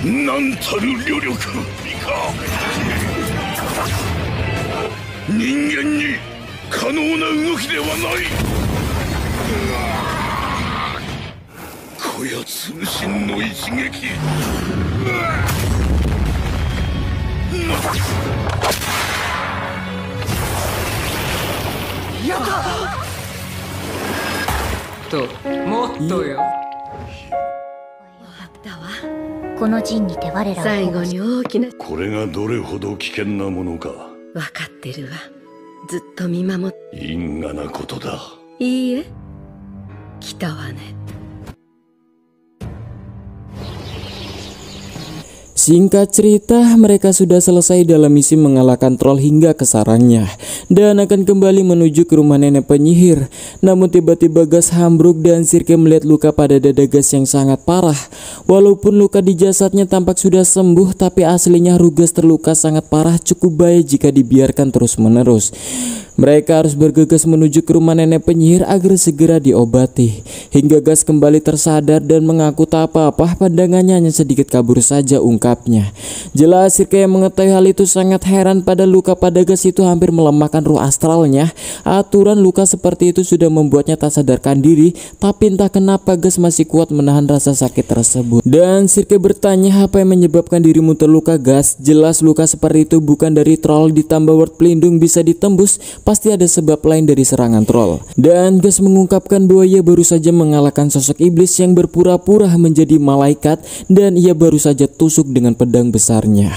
なんたる旅力いか。人間に可能な動きではない。こやつ身の一撃。やったともっとよ。この陣にて我らは最後に大きな。これがどれほど危険なものか分かってるわ。ずっと見守っ。因果なことだ。いいえ、来たわね。Singkat cerita, mereka sudah selesai dalam misi mengalahkan troll hingga ke sarangnya dan akan kembali menuju ke rumah nenek penyihir. Namun tiba-tiba gas ambruk dan Sirke melihat luka pada dada gas yang sangat parah. Walaupun luka di jasadnya tampak sudah sembuh, tapi aslinya Rugas terluka sangat parah, cukup bahaya jika dibiarkan terus-menerus. Mereka harus bergegas menuju ke rumah nenek penyihir agar segera diobati. Hingga gas kembali tersadar dan mengaku tak apa-apa, pandangannya hanya sedikit kabur saja ungkapnya. Jelas Sirke yang mengetahui hal itu sangat heran pada luka pada gas itu hampir melemahkan ruh astralnya. Aturan luka seperti itu sudah membuatnya tak sadarkan diri, tapi entah kenapa gas masih kuat menahan rasa sakit tersebut. Dan Sirke bertanya, apa yang menyebabkan dirimu terluka gas? Jelas luka seperti itu bukan dari troll, ditambah word pelindung bisa ditembus. Pasti ada sebab lain dari serangan troll. Dan gas mengungkapkan bahwa ia baru saja mengalahkan sosok iblis yang berpura-pura menjadi malaikat dan ia baru saja tusuk dengan pedang besarnya.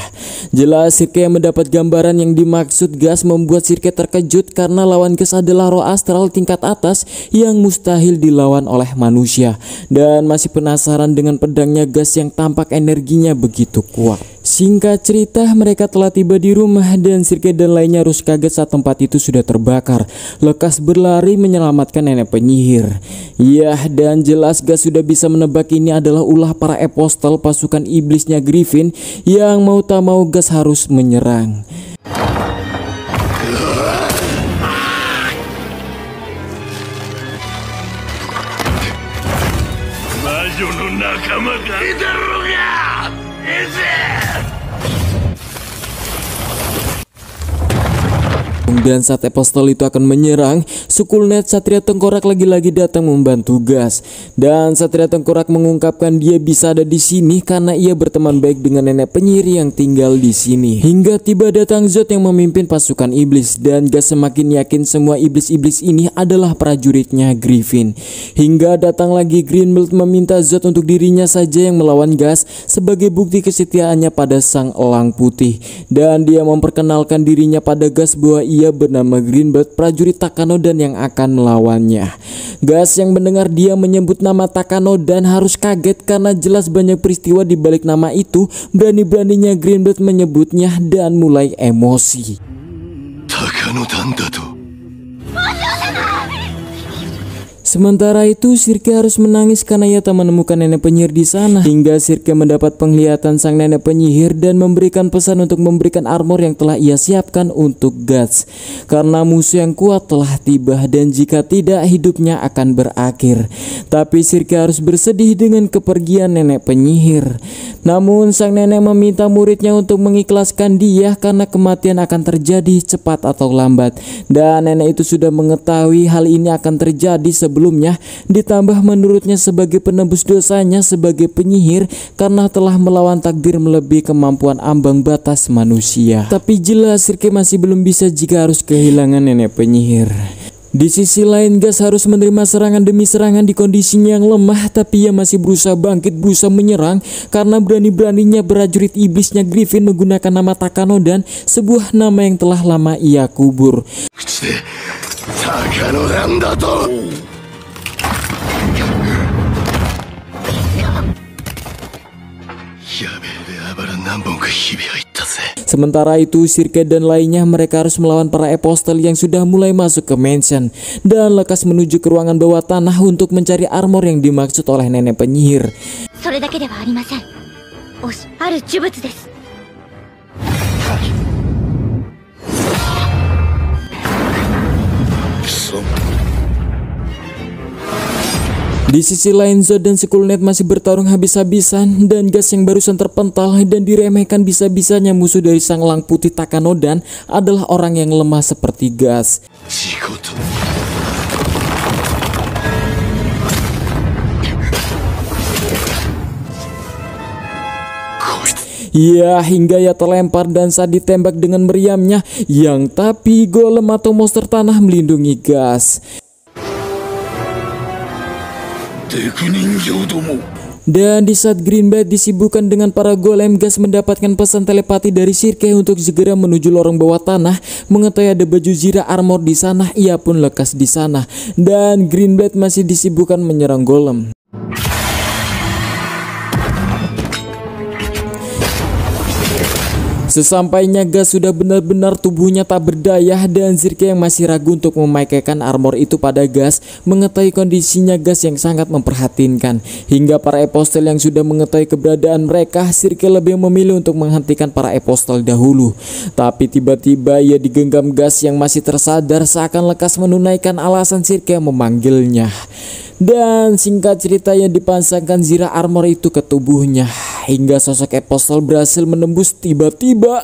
Jelas Sirke yang mendapat gambaran yang dimaksud gas membuat Sirke terkejut karena lawan gas adalah roh astral tingkat atas yang mustahil dilawan oleh manusia. Dan masih penasaran dengan pedangnya gas yang tampak energinya begitu kuat. Singkat cerita, mereka telah tiba di rumah dan Sirke dan lainnya harus kaget saat tempat itu sudah terbakar. Lekas berlari menyelamatkan nenek penyihir. Ya, dan jelas gas sudah bisa menebak ini adalah ulah para apostel pasukan iblisnya Griffin yang mau tak mau gas harus menyerang. Dan saat apostel itu akan menyerang, Sukulnet Satria Tengkorak lagi-lagi datang membantu gas. Dan Satria Tengkorak mengungkapkan dia bisa ada di sini karena ia berteman baik dengan nenek penyihir yang tinggal di sini. Hingga tiba datang Zod yang memimpin pasukan iblis dan gas semakin yakin semua iblis-iblis ini adalah prajuritnya Griffin. Hingga datang lagi Greenbelt meminta Zod untuk dirinya saja yang melawan gas sebagai bukti kesetiaannya pada sang elang putih. Dan dia memperkenalkan dirinya pada gas bahwa ia bernama Greenbelt, prajurit Takanodan yang akan melawannya. Gas yang mendengar dia menyebut nama Takanodan harus kaget karena jelas banyak peristiwa di balik nama itu. Berani-beraninya Greenbelt menyebutnya dan mulai emosi. Takanodan da to. Sementara itu Sirke harus menangis karena ia tak menemukan nenek penyihir di sana. Hingga Sirke mendapat penglihatan sang nenek penyihir dan memberikan pesan untuk memberikan armor yang telah ia siapkan untuk Guts. Karena musuh yang kuat telah tiba dan jika tidak hidupnya akan berakhir. Tapi Sirke harus bersedih dengan kepergian nenek penyihir. Namun sang nenek meminta muridnya untuk mengikhlaskan dia karena kematian akan terjadi cepat atau lambat. Dan nenek itu sudah mengetahui hal ini akan terjadi sebelumnya, ditambah menurutnya sebagai penebus dosanya sebagai penyihir karena telah melawan takdir melebihi kemampuan ambang batas manusia. Tapi jelas Sirke masih belum bisa jika harus kehilangan nenek penyihir. Di sisi lain Gas harus menerima serangan demi serangan di kondisinya yang lemah, tapi ia masih berusaha bangkit, berusaha menyerang karena berani-beraninya prajurit iblisnya Griffin menggunakan nama Takanodan, sebuah nama yang telah lama ia kubur. Sementara itu Sirke dan lainnya mereka harus melawan para apostel yang sudah mulai masuk ke mansion dan lekas menuju ke ruangan bawah tanah untuk mencari armor yang dimaksud oleh nenek penyihir. Di sisi lain, Zod dan Skullnet masih bertarung habis-habisan dan Gas yang barusan terpental dan diremehkan bisa-bisanya musuh dari sang Lang Putih Takanodan adalah orang yang lemah seperti Gas. Ya, hingga ia terlempar dan saat ditembak dengan meriamnya, yang tapi golem atau monster tanah melindungi Gas. Dan di saat Greenbat disibukkan dengan para golem, Gas mendapatkan pesan telepati dari Sirke untuk segera menuju lorong bawah tanah. Mengetahui ada baju Zira armor di sana, ia pun lekas di sana. Dan Greenbat masih disibukkan menyerang golem. Sesampainya Gas sudah benar-benar tubuhnya tak berdaya dan Sirke yang masih ragu untuk memakaikan armor itu pada Gas mengetahui kondisinya Gas yang sangat memprihatinkan. Hingga para apostel yang sudah mengetahui keberadaan mereka, Sirke lebih memilih untuk menghentikan para apostel dahulu. Tapi tiba-tiba ia digenggam Gas yang masih tersadar seakan lekas menunaikan alasan Sirke memanggilnya. Dan singkat cerita yang dipasangkan Zira armor itu ke tubuhnya hingga sosok apostel berhasil menembus tiba-tiba.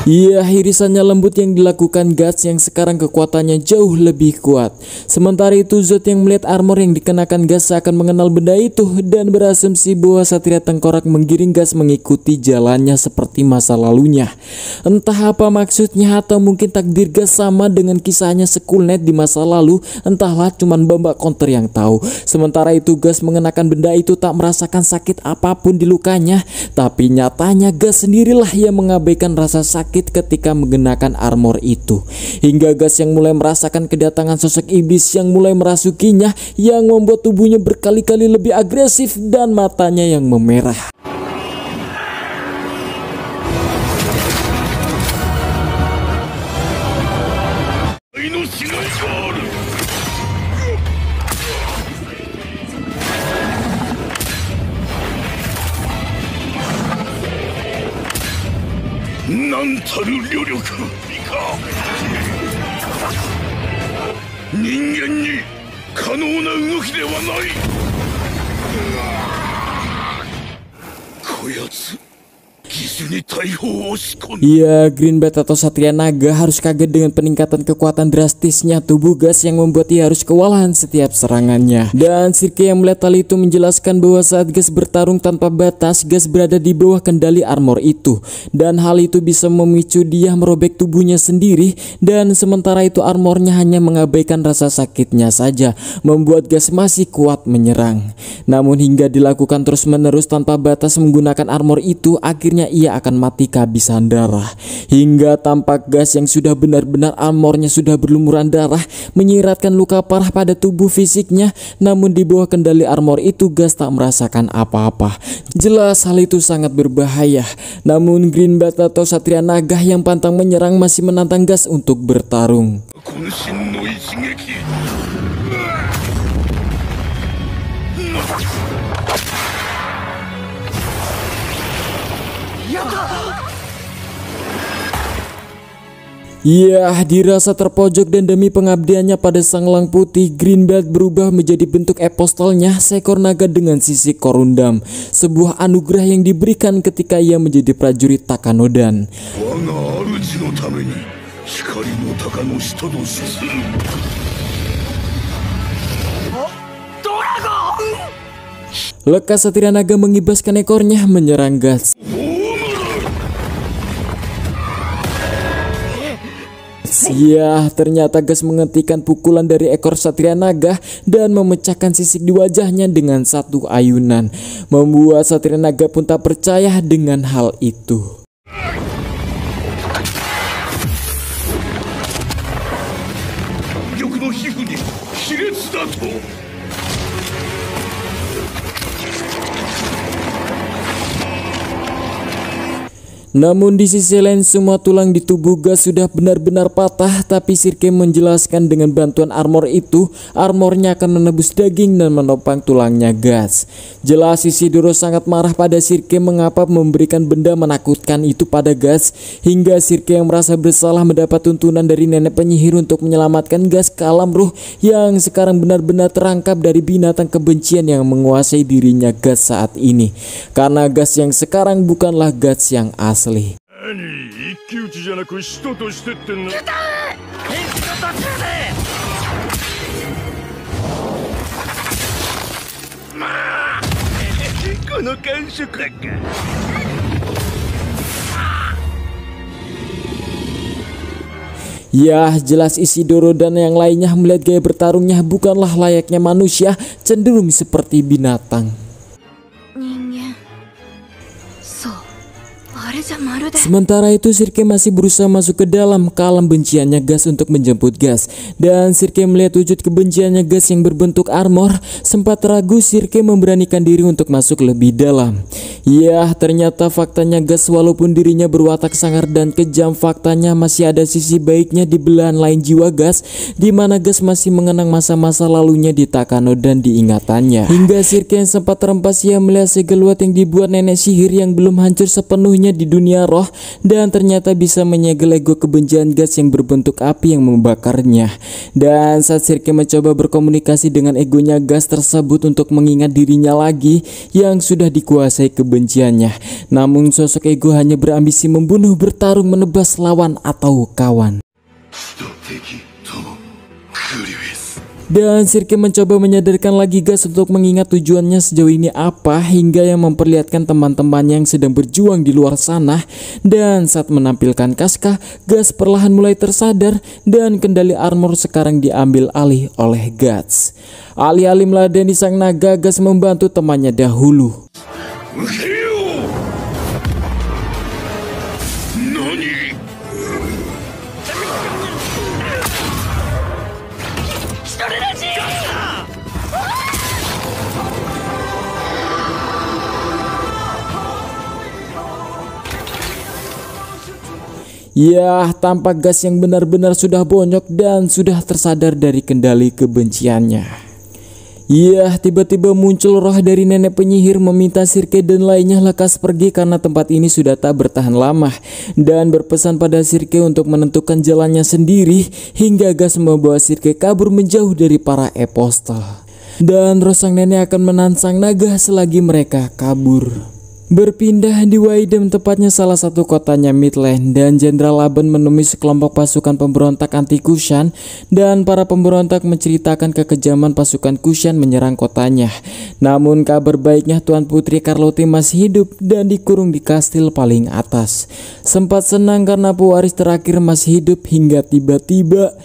Iya, irisannya lembut yang dilakukan Guts yang sekarang kekuatannya jauh lebih kuat. Sementara itu Zod yang melihat armor yang dikenakan Guts seakan mengenal benda itu dan berasumsi bahwa Satria Tengkorak menggiring Guts mengikuti jalannya seperti masa lalunya. Entah apa maksudnya atau mungkin takdir Guts sama dengan kisahnya Skullnet di masa lalu, entahlah, cuman Bamba Counter yang tahu. Sementara itu Guts mengenakan benda itu tak merasakan sakit apapun di lukanya, tapi nyatanya Guts sendirilah yang mengabaikan rasa sakit ketika mengenakan armor itu. Hingga Gas yang mulai merasakan kedatangan sosok iblis yang mulai merasukinya, yang membuat tubuhnya berkali-kali lebih agresif dan matanya yang memerah. Ya, Greenbat atau Satria Naga harus kaget dengan peningkatan kekuatan drastisnya tubuh Gas yang membuat ia harus kewalahan setiap serangannya. Dan Sirke yang melihat hal itu menjelaskan bahwa saat Gas bertarung tanpa batas, Gas berada di bawah kendali armor itu. Dan hal itu bisa memicu dia merobek tubuhnya sendiri, dan sementara itu armornya hanya mengabaikan rasa sakitnya saja, membuat Gas masih kuat menyerang. Namun hingga dilakukan terus-menerus tanpa batas menggunakan armor itu, akhirnya ia akan mati kehabisan darah. Hingga tampak Gas yang sudah benar-benar armornya sudah berlumuran darah menyiratkan luka parah pada tubuh fisiknya. Namun di bawah kendali armor itu Gas tak merasakan apa-apa. Jelas hal itu sangat berbahaya. Namun Greenbat atau Satria Naga yang pantang menyerang masih menantang Gas untuk bertarung. Ya, dirasa terpojok dan demi pengabdiannya pada sang Lang Putih, Greenbat berubah menjadi bentuk apostelnya, seekor naga dengan sisik korundam, sebuah anugerah yang diberikan ketika ia menjadi prajurit Takanodan. Lekas Satria Naga mengibaskan ekornya menyerang Gas. Ya, ternyata Gas menghentikan pukulan dari ekor Satria Naga dan memecahkan sisik di wajahnya dengan satu ayunan, membuat Satria Naga pun tak percaya dengan hal itu. Namun di sisi lain semua tulang di tubuh Gas sudah benar-benar patah, tapi Sirke menjelaskan dengan bantuan armor itu, armornya akan menebus daging dan menopang tulangnya Gas. Jelas Isidoro sangat marah pada Sirke mengapa memberikan benda menakutkan itu pada Gas, hingga Sirke yang merasa bersalah mendapat tuntunan dari nenek penyihir untuk menyelamatkan Gas ke alam ruh yang sekarang benar-benar terangkap dari binatang kebencian yang menguasai dirinya Gas saat ini. Karena Gas yang sekarang bukanlah Gas yang asli. 何一騎打ちじゃなく人としてってんの。まあこの感触だか。Ya, jelas Isidoro dan yang lainnya melihat gaya bertarungnya bukanlah layaknya manusia, cenderung seperti binatang. 人間そうあれじゃまるで Sementara itu Sirke masih berusaha masuk ke dalam ke alam benciannya Gas untuk menjemput Gas. Dan Sirke melihat wujud kebenciannya Gas yang berbentuk armor. Sempat ragu Sirke memberanikan diri untuk masuk lebih dalam. Ya, ternyata faktanya Gas walaupun dirinya berwatak sangar dan kejam, faktanya masih ada sisi baiknya di belahan lain jiwa Gas, di mana Gas masih mengenang masa-masa lalunya di Takano dan diingatannya. Hingga Sirke yang sempat terempas ia melihat segeluat yang dibuat nenek sihir yang belum hancur sepenuhnya di dunia roh, dan ternyata bisa menyegel ego kebencian Gas yang berbentuk api yang membakarnya. Dan saat Sirke mencoba berkomunikasi dengan egonya Gas tersebut untuk mengingat dirinya lagi yang sudah dikuasai kebenciannya, namun sosok ego hanya berambisi membunuh, bertarung, menebas lawan atau kawan. Dan Sirke mencoba menyadarkan lagi Gas untuk mengingat tujuannya sejauh ini apa, hingga yang memperlihatkan teman-temannya yang sedang berjuang di luar sana. Dan saat menampilkan Casca, Gas perlahan mulai tersadar dan kendali armor sekarang diambil alih oleh Gas. Alih-alih meladeni sang naga, Gas membantu temannya dahulu. Ya, tampak Gas yang benar-benar sudah bonyok dan sudah tersadar dari kendali kebenciannya. Ya, tiba-tiba muncul roh dari nenek penyihir meminta Sirke dan lainnya lekas pergi karena tempat ini sudah tak bertahan lama, dan berpesan pada Sirke untuk menentukan jalannya sendiri, hingga Gas membawa Sirke kabur menjauh dari para apostel. Dan roh sang nenek akan menansang naga selagi mereka kabur. Berpindah di Waidem, tepatnya salah satu kotanya Midland, dan Jenderal Laban menemui sekelompok pasukan pemberontak anti Kushan, dan para pemberontak menceritakan kekejaman pasukan Kushan menyerang kotanya. Namun kabar baiknya Tuan Putri Carlotte masih hidup dan dikurung di kastil paling atas. Sempat senang karena pewaris terakhir masih hidup, hingga tiba-tiba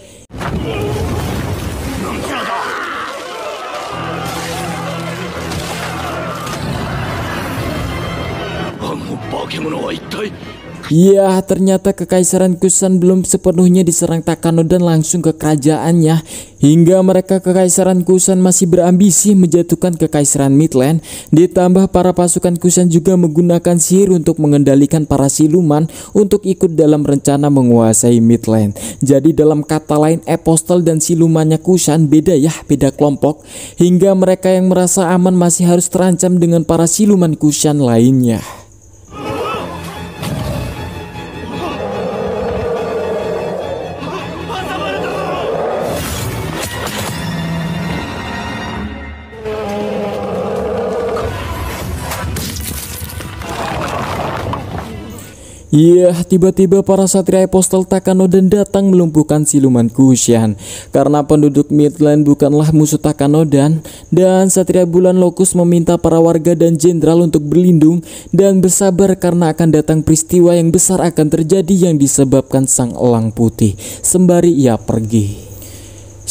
ya, ternyata kekaisaran Kushan belum sepenuhnya diserang Takano dan langsung ke kerajaannya, hingga mereka kekaisaran Kushan masih berambisi menjatuhkan kekaisaran Midland. Ditambah para pasukan Kushan juga menggunakan sihir untuk mengendalikan para siluman untuk ikut dalam rencana menguasai Midland. Jadi dalam kata lain, apostel dan silumannya Kushan beda ya, beda kelompok, hingga mereka yang merasa aman masih harus terancam dengan para siluman Kushan lainnya. Iya, tiba-tiba para satria apostel Takano dan datang melumpuhkan siluman Kushan. Karena penduduk Midland bukanlah musuh Takano dan satria bulan Locus meminta para warga dan jenderal untuk berlindung dan bersabar karena akan datang peristiwa yang besar akan terjadi yang disebabkan sang elang putih. Sembari ia pergi.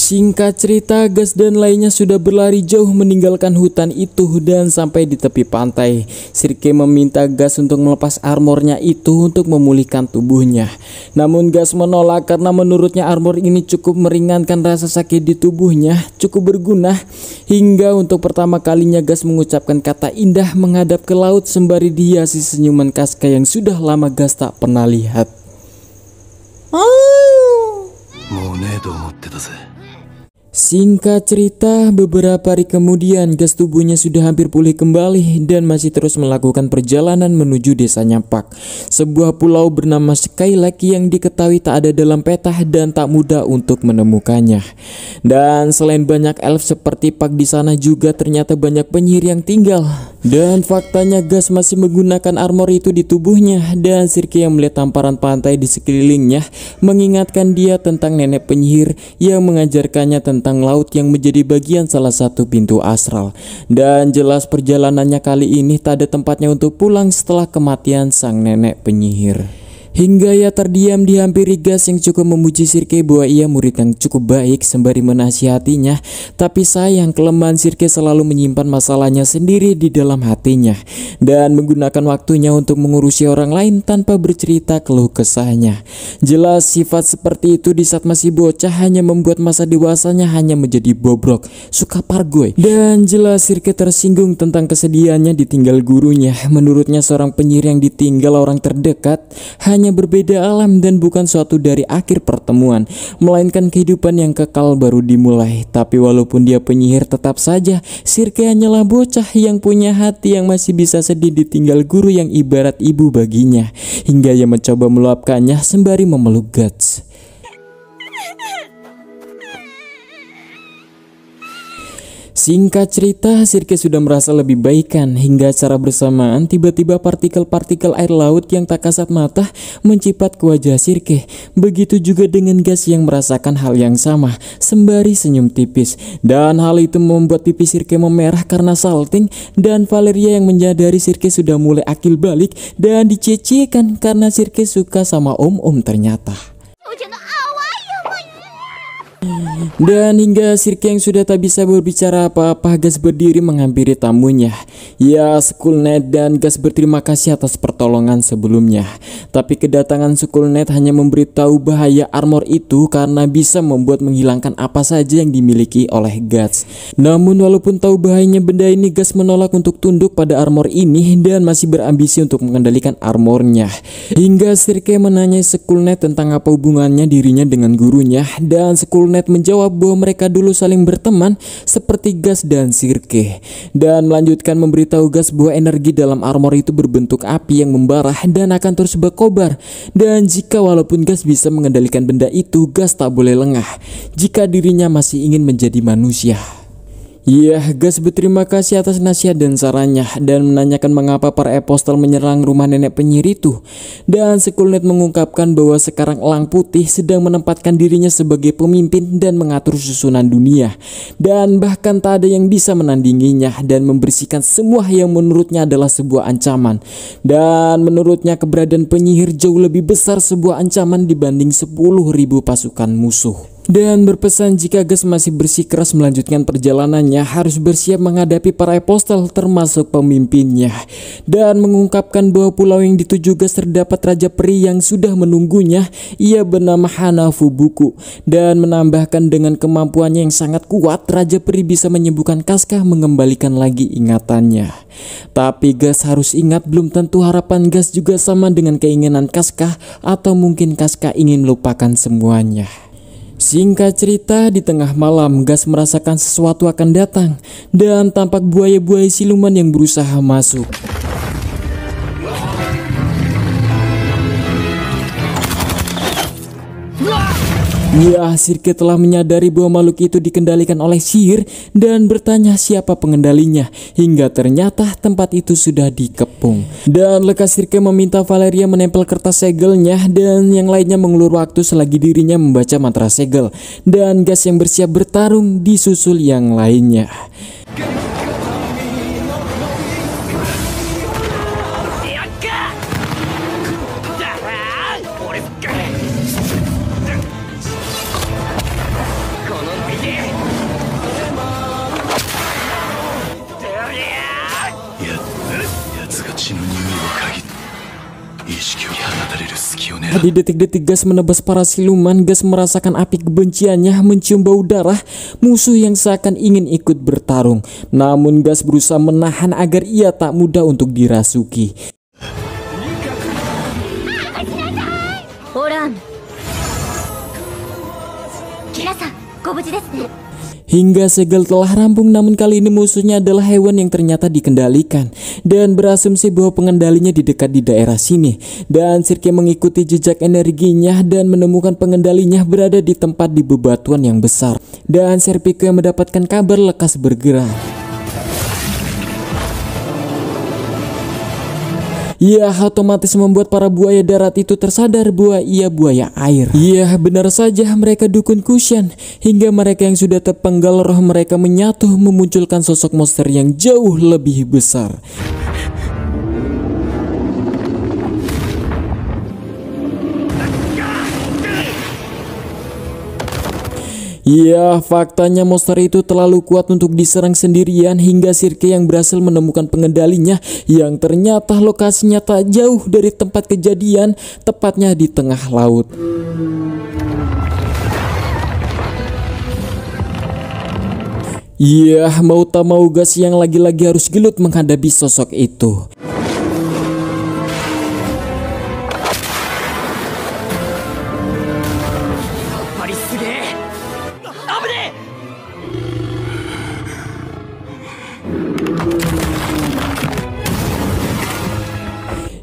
Singkat cerita, Gas dan lainnya sudah berlari jauh meninggalkan hutan itu dan sampai di tepi pantai. Sirke meminta Gas untuk melepas armornya itu untuk memulihkan tubuhnya. Namun Gas menolak karena menurutnya armor ini cukup meringankan rasa sakit di tubuhnya, cukup berguna. Hingga untuk pertama kalinya Gas mengucapkan kata indah menghadap ke laut sembari dihiasi senyuman Casca yang sudah lama Gas tak pernah lihat. Singkat cerita, beberapa hari kemudian Gas tubuhnya sudah hampir pulih kembali dan masih terus melakukan perjalanan menuju desa Nyapak, sebuah pulau bernama Skylake yang diketahui tak ada dalam peta dan tak mudah untuk menemukannya. Dan selain banyak elf seperti Pak di sana juga ternyata banyak penyihir yang tinggal. Dan faktanya Gas masih menggunakan armor itu di tubuhnya dan Sirke yang melihat tamparan pantai di sekelilingnya mengingatkan dia tentang nenek penyihir yang mengajarkannya tentang laut yang menjadi bagian salah satu pintu astral. Dan jelas perjalanannya kali ini tak ada tempatnya untuk pulang setelah kematian sang nenek penyihir. Hingga ia terdiam dihampiri Gas yang cukup memuji Sirke bahwa ia murid yang cukup baik sembari menasihatinya. Tapi sayang kelemahan Sirke selalu menyimpan masalahnya sendiri di dalam hatinya dan menggunakan waktunya untuk mengurusi orang lain tanpa bercerita keluh kesahnya. Jelas sifat seperti itu di saat masih bocah hanya membuat masa dewasanya hanya menjadi bobrok, suka pargoy. Dan jelas Sirke tersinggung tentang kesedihannya ditinggal gurunya. Menurutnya seorang penyihir yang ditinggal orang terdekat hanya berbeda alam dan bukan suatu dari akhir pertemuan, melainkan kehidupan yang kekal baru dimulai. Tapi walaupun dia penyihir, tetap saja Sirke hanyalah bocah yang punya hati yang masih bisa sedih ditinggal guru yang ibarat ibu baginya. Hingga ia mencoba meluapkannya sembari memeluk Guts. Singkat cerita, Sirke sudah merasa lebih baikan hingga secara bersamaan tiba-tiba partikel-partikel air laut yang tak kasat mata mencipat ke wajah Sirke. Begitu juga dengan Gas yang merasakan hal yang sama sembari senyum tipis. Dan hal itu membuat pipi Sirke memerah karena salting, dan Valeria yang menyadari Sirke sudah mulai akil balik dan dicecekan karena Sirke suka sama om-om ternyata. Dan hingga Sirke yang sudah tak bisa berbicara apa-apa, Gas berdiri menghampiri tamunya. Ya, Skullnet dan Gas berterima kasih atas pertolongan sebelumnya. Tapi kedatangan Skullnet hanya memberitahu bahaya armor itu karena bisa membuat menghilangkan apa saja yang dimiliki oleh Gas. Namun walaupun tahu bahayanya benda ini, Gas menolak untuk tunduk pada armor ini dan masih berambisi untuk mengendalikan armornya. Hingga Sirke menanyai Skullnet tentang apa hubungannya dirinya dengan gurunya, dan Skullnet menjawab bahwa mereka dulu saling berteman seperti Gas dan Sirke, dan melanjutkan memberitahu Gas bahwa energi dalam armor itu berbentuk api yang membara dan akan terus berkobar, dan jika walaupun Gas bisa mengendalikan benda itu, Gas tak boleh lengah jika dirinya masih ingin menjadi manusia. Ya, Gas berterima kasih atas nasihat dan sarannya dan menanyakan mengapa para apostel menyerang rumah nenek penyihir itu. Dan Skullnet mengungkapkan bahwa sekarang Elang Putih sedang menempatkan dirinya sebagai pemimpin dan mengatur susunan dunia. Dan bahkan tak ada yang bisa menandinginya dan membersihkan semua yang menurutnya adalah sebuah ancaman. Dan menurutnya keberadaan penyihir jauh lebih besar sebuah ancaman dibanding 10.000 pasukan musuh. Dan berpesan jika Gas masih bersikeras melanjutkan perjalanannya, harus bersiap menghadapi para apostel termasuk pemimpinnya. Dan mengungkapkan bahwa pulau yang dituju Gas terdapat raja peri yang sudah menunggunya. Ia bernama Hanafubuku, dan menambahkan dengan kemampuannya yang sangat kuat, raja peri bisa menyembuhkan Casca mengembalikan lagi ingatannya. Tapi Gas harus ingat, belum tentu harapan Gas juga sama dengan keinginan Casca, atau mungkin Casca ingin melupakan semuanya. Singkat cerita, di tengah malam Gas merasakan sesuatu akan datang dan tampak buaya-buaya siluman yang berusaha masuk. Ya, Sirke telah menyadari bahwa makhluk itu dikendalikan oleh sihir dan bertanya siapa pengendalinya, hingga ternyata tempat itu sudah dikepung. Dan lekas Sirke meminta Valeria menempel kertas segelnya dan yang lainnya mengulur waktu selagi dirinya membaca mantra segel. Dan Gas yang bersiap bertarung disusul yang lainnya. Di detik-detik Gas menebas para siluman, Gas merasakan api kebenciannya mencium bau darah musuh yang seakan ingin ikut bertarung. Namun Gas berusaha menahan agar ia tak mudah untuk dirasuki. オラン皆さんご無事ですね Hingga segel telah rampung, namun kali ini musuhnya adalah hewan yang ternyata dikendalikan dan berasumsi bahwa pengendalinya di daerah sini. Dan Sirke mengikuti jejak energinya dan menemukan pengendalinya berada di tempat di bebatuan yang besar. Dan Serpico yang mendapatkan kabar lekas bergerak. Ia otomatis membuat para buaya darat itu tersadar bahwa ia buaya air. Iya, benar saja, mereka dukun Kushan. Hingga mereka yang sudah terpenggal roh mereka menyatu memunculkan sosok monster yang jauh lebih besar. Ya, faktanya monster itu terlalu kuat untuk diserang sendirian hingga Sirke yang berhasil menemukan pengendalinya yang ternyata lokasinya tak jauh dari tempat kejadian, tepatnya di tengah laut. Ya, mau tak mau Gas yang lagi-lagi harus gelut menghadapi sosok itu.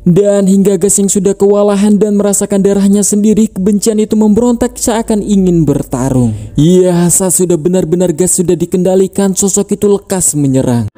Dan hingga Gas yang sudah kewalahan dan merasakan darahnya sendiri, kebencian itu memberontak seakan ingin bertarung. Iya, saat sudah benar-benar Gas sudah dikendalikan, sosok itu lekas menyerang.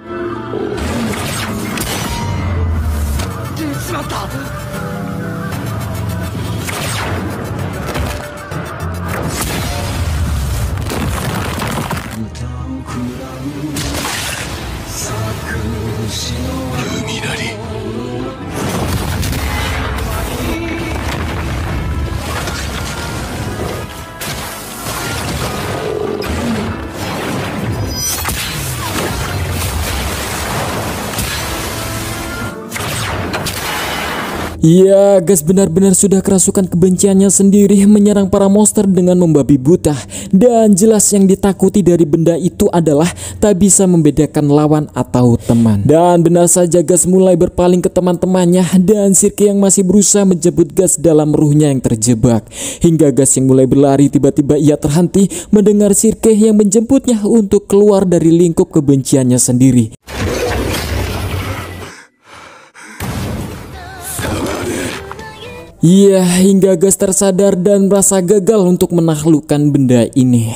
Ya, Gas benar-benar sudah kerasukan kebenciannya sendiri menyerang para monster dengan membabi buta. Dan jelas yang ditakuti dari benda itu adalah tak bisa membedakan lawan atau teman. Dan benar saja Gas mulai berpaling ke teman-temannya dan Sirke yang masih berusaha menjemput Gas dalam ruhnya yang terjebak. Hingga Gas yang mulai berlari, tiba-tiba ia terhenti mendengar Sirke yang menjemputnya untuk keluar dari lingkup kebenciannya sendiri. Iya, hingga Gas tersadar dan merasa gagal untuk menaklukkan benda ini.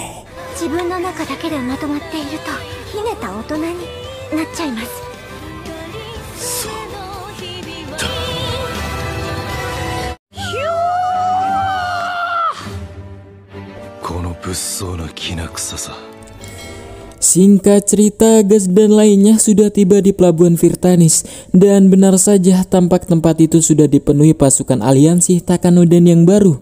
Singkat cerita, Gas dan lainnya sudah tiba di pelabuhan Virtanis. Dan benar saja, tampak tempat itu sudah dipenuhi pasukan aliansi Takanoden yang baru.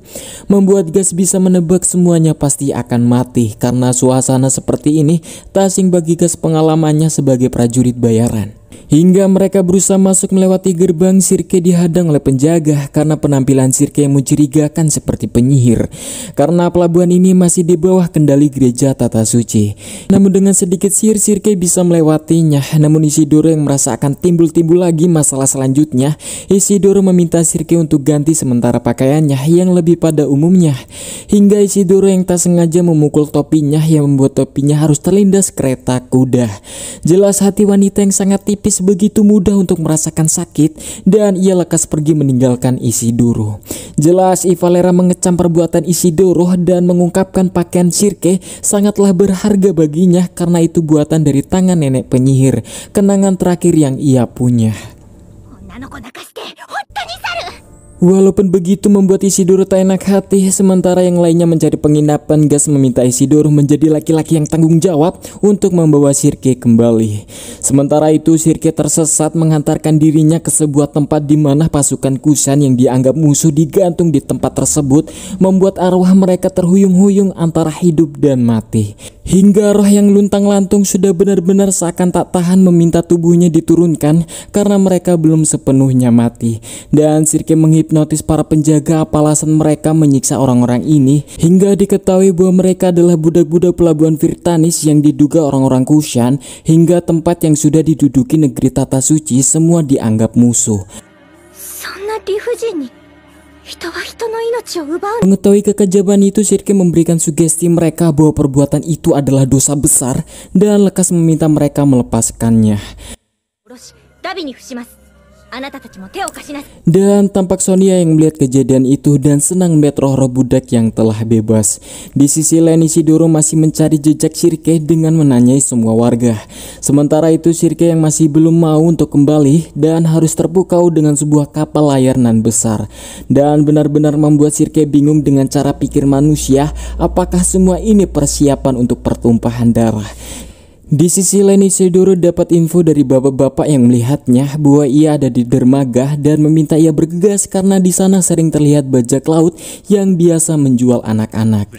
Membuat Gas bisa menebak semuanya pasti akan mati. Karena suasana seperti ini tak asing bagi Gas pengalamannya sebagai prajurit bayaran. Hingga mereka berusaha masuk melewati gerbang, Sirke dihadang oleh penjaga karena penampilan Sirke yang mencurigakan seperti penyihir. Karena pelabuhan ini masih di bawah kendali gereja tata suci. Namun dengan sedikit sihir, Sirke bisa melewatinya. Namun Isidoro yang merasa akan timbul-timbul lagi masalah selanjutnya, Isidoro meminta Sirke untuk ganti sementara pakaiannya yang lebih pada umumnya. Hingga Isidoro yang tak sengaja memukul topinya yang membuat topinya harus terlindas kereta kuda. Jelas hati wanita yang sangat tipis begitu mudah untuk merasakan sakit dan ia lekas pergi meninggalkan Isidoro. Jelas Ivalera mengecam perbuatan Isidoro dan mengungkapkan pakaian Sirke sangatlah berharga baginya karena itu buatan dari tangan nenek penyihir, kenangan terakhir yang ia punya. Walaupun begitu membuat Isidoro tak enak hati, sementara yang lainnya mencari penginapan, Gas meminta Isidoro menjadi laki-laki yang tanggung jawab untuk membawa Sirke kembali. Sementara itu Sirke tersesat menghantarkan dirinya ke sebuah tempat di mana pasukan Kushan yang dianggap musuh digantung di tempat tersebut, membuat arwah mereka terhuyung-huyung antara hidup dan mati. Hingga roh yang luntang-lantung sudah benar-benar seakan tak tahan meminta tubuhnya diturunkan karena mereka belum sepenuhnya mati. Dan Sirke menghipnotis para penjaga apa alasan mereka menyiksa orang-orang ini, hingga diketahui bahwa mereka adalah budak-budak pelabuhan Virtanis yang diduga orang-orang Kushan, hingga tempat yang sudah diduduki negeri tata suci semua dianggap musuh. そんな理不尽に人は人の命を奪う。 Mengetahui kekejaman itu, Sirke memberikan sugesti mereka bahwa perbuatan itu adalah dosa besar dan lekas meminta mereka melepaskannya. 殺しダビに付します。あなたたちも手を貸しなさい。 Dan tampak Sonia yang melihat kejadian itu dan senang melihat roh-roh budak yang telah bebas. Di sisi lain, Ishidoro masih mencari jejak Sirke dengan menanyai semua warga. Sementara itu, Sirke yang masih belum mau untuk kembali dan harus terpukau dengan sebuah kapal layar nan besar. Dan benar-benar membuat Sirke bingung dengan cara pikir manusia, apakah semua ini persiapan untuk pertumpahan darah. Di sisi lain, Ishidoro dapat info dari bapak-bapak yang melihatnya bahwa ia ada di dermaga dan meminta ia bergegas karena di sana sering terlihat bajak laut yang biasa menjual anak-anak.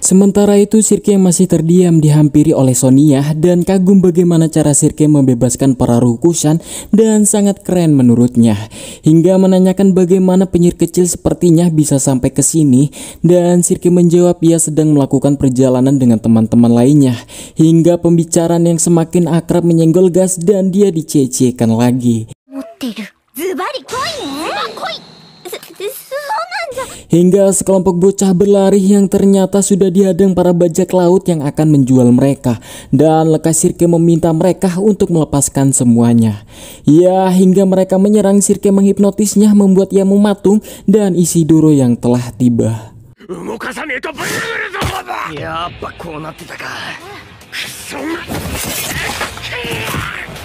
Sementara itu, Sirke yang masih terdiam dihampiri oleh Sonia dan kagum bagaimana cara Sirke membebaskan para ruh Kushan dan sangat keren menurutnya, hingga menanyakan bagaimana penyihir kecil sepertinya bisa sampai ke sini. Dan Sirke menjawab ia sedang melakukan perjalanan dengan teman-teman lainnya, hingga pembicaraan yang semakin akrab menyenggol gas dan dia dicecekan lagi. 持ってる。ズバリ来いね。来い。そうなんじゃ。 Hingga sekelompok bocah berlari yang ternyata sudah dihadang para bajak laut yang akan menjual mereka. Dan lekas Sirke meminta mereka untuk melepaskan semuanya. Ya, hingga mereka menyerang, Sirke menghipnotisnya membuat ia mematung dan Ishidoro yang telah tiba.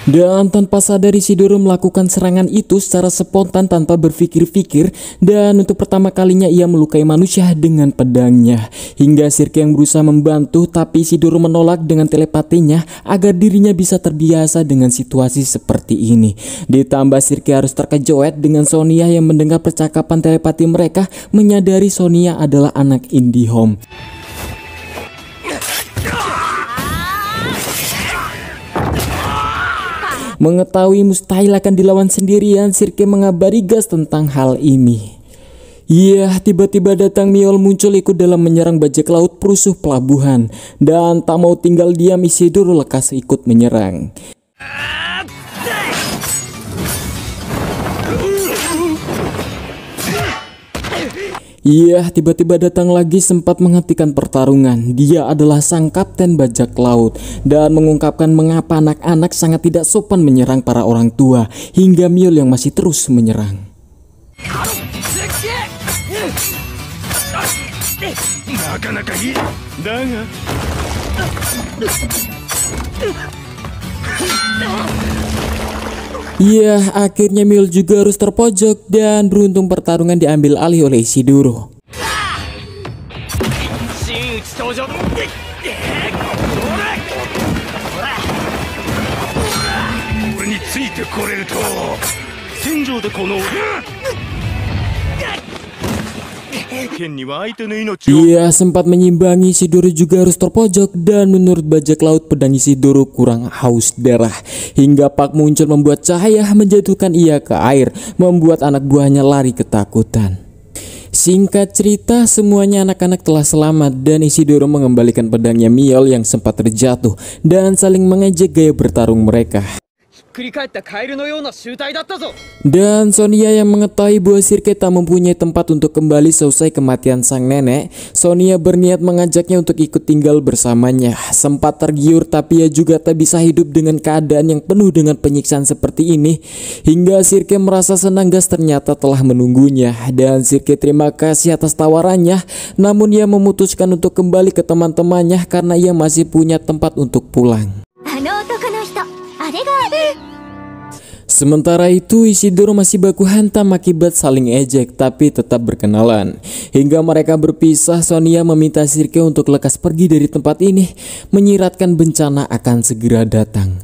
Dan tanpa sadar, Ishidoro melakukan serangan itu secara spontan tanpa berpikir-pikir, dan untuk pertama kalinya ia melukai manusia dengan pedangnya. Hingga Sirke yang berusaha membantu, tapi Ishidoro menolak dengan telepatinya agar dirinya bisa terbiasa dengan situasi seperti ini. Ditambah Sirke harus terkejoet dengan Sonia yang mendengar percakapan telepati mereka, menyadari Sonia adalah anak Indihome. Mengetahui mustahil akan dilawan sendirian, Sirke mengabari gas tentang hal ini. Iya, tiba-tiba datang Miol muncul ikut dalam menyerang bajak laut perusuh pelabuhan. Dan tak mau tinggal diam, Ishidoro lekas ikut menyerang. Iya, tiba-tiba datang lagi sempat menghentikan pertarungan. Dia adalah sang kapten bajak laut dan mengungkapkan mengapa anak-anak sangat tidak sopan menyerang para orang tua, hingga Miol yang masih terus menyerang. Iya, akhirnya Miol juga harus terpojok dan beruntung pertarungan diambil alih oleh Ishidoro. Ia sempat menyimbangi, Ishidoro juga harus terpojok, dan menurut bajak laut pedang Ishidoro kurang haus darah, hingga Pak muncul membuat cahaya menjatuhkan ia ke air, membuat anak buahnya lari ketakutan. Singkat cerita, semuanya anak-anak telah selamat dan Ishidoro mengembalikan pedangnya Miol yang sempat terjatuh dan saling mengejek gaya bertarung mereka. Dan Sonia yang mengetahui bahwa Sirke tak mempunyai tempat untuk kembali selesai kematian sang nenek, Sonia berniat mengajaknya untuk ikut tinggal bersamanya. Sempat tergiur, tapi ia juga tak bisa hidup dengan keadaan yang penuh dengan penyiksaan seperti ini. Hingga Sirke merasa senang gas ternyata telah menunggunya, dan Sirke terima kasih atas tawarannya. Namun ia memutuskan untuk kembali ke teman-temannya karena ia masih punya tempat untuk pulang. Sementara itu, Ishidoro masih baku hantam akibat saling ejek, tapi tetap berkenalan. Hingga mereka berpisah, Sonia meminta Sirke untuk lekas pergi dari tempat ini, menyiratkan bencana akan segera datang.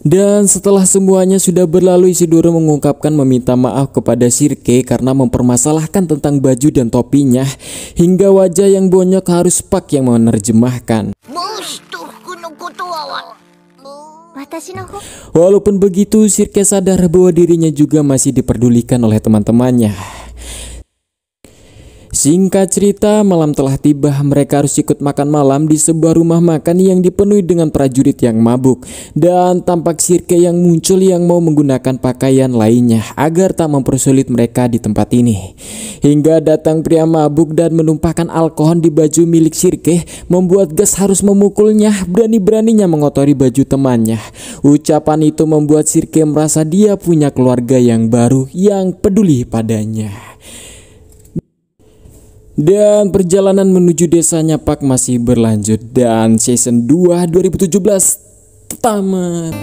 Dan setelah semuanya sudah berlalu, Isidoro mengungkapkan meminta maaf kepada Sirke karena mempermasalahkan tentang baju dan topinya, hingga wajah yang bonyok harus Pak yang menerjemahkan. Walaupun begitu, Sirke sadar bahwa dirinya juga masih diperdulikan oleh teman-temannya. Singkat cerita, malam telah tiba. Mereka harus ikut makan malam di sebuah rumah makan yang dipenuhi dengan prajurit yang mabuk. Dan tampak Sirke yang muncul yang mau menggunakan pakaian lainnya agar tak mempersulit mereka di tempat ini. Hingga datang pria mabuk dan menumpahkan alkohol di baju milik Sirke, membuat Gas harus memukulnya, berani-beraninya mengotori baju temannya. Ucapan itu membuat Sirke merasa dia punya keluarga yang baru yang peduli padanya. Dan perjalanan menuju desanya Pak masih berlanjut dan season 2 2017 tamat.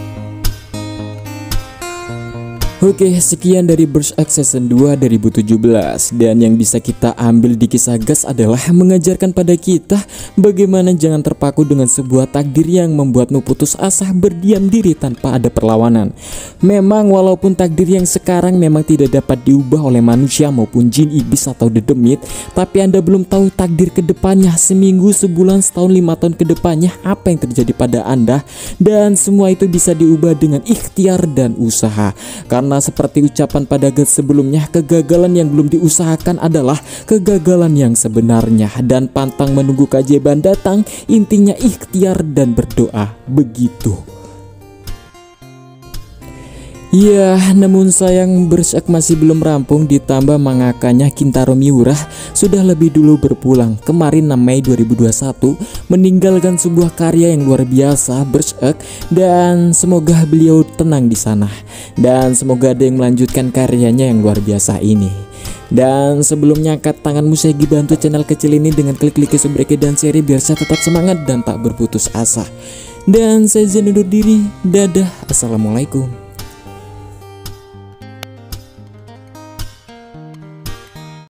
Oke, sekian dari Berserk Season 2 2017. Dan yang bisa kita ambil di kisah Gas adalah mengajarkan pada kita bagaimana jangan terpaku dengan sebuah takdir yang membuatmu putus asa berdiam diri tanpa ada perlawanan. Memang walaupun takdir yang sekarang memang tidak dapat diubah oleh manusia maupun jin, iblis atau dedemit, tapi Anda belum tahu takdir kedepannya, seminggu, sebulan, setahun, 5 tahun kedepannya apa yang terjadi pada Anda. Dan semua itu bisa diubah dengan ikhtiar dan usaha. Karena seperti ucapan pada Gas sebelumnya, kegagalan yang belum diusahakan adalah kegagalan yang sebenarnya. Dan pantang menunggu keajaiban datang, intinya ikhtiar dan berdoa, begitu. Ya, namun sayang Berserk masih belum rampung, ditambah mangakanya Kintaro Miura sudah lebih dulu berpulang kemarin 6 Mei 2021 meninggalkan sebuah karya yang luar biasa Berserk, dan semoga beliau tenang di sana dan semoga ada yang melanjutkan karyanya yang luar biasa ini. Dan sebelumnya angkat tanganmu Segi, bantu channel kecil ini dengan klik subscribe dan share biar saya tetap semangat dan tak berputus asa. Dan saya Zen undur diri, dadah, assalamualaikum.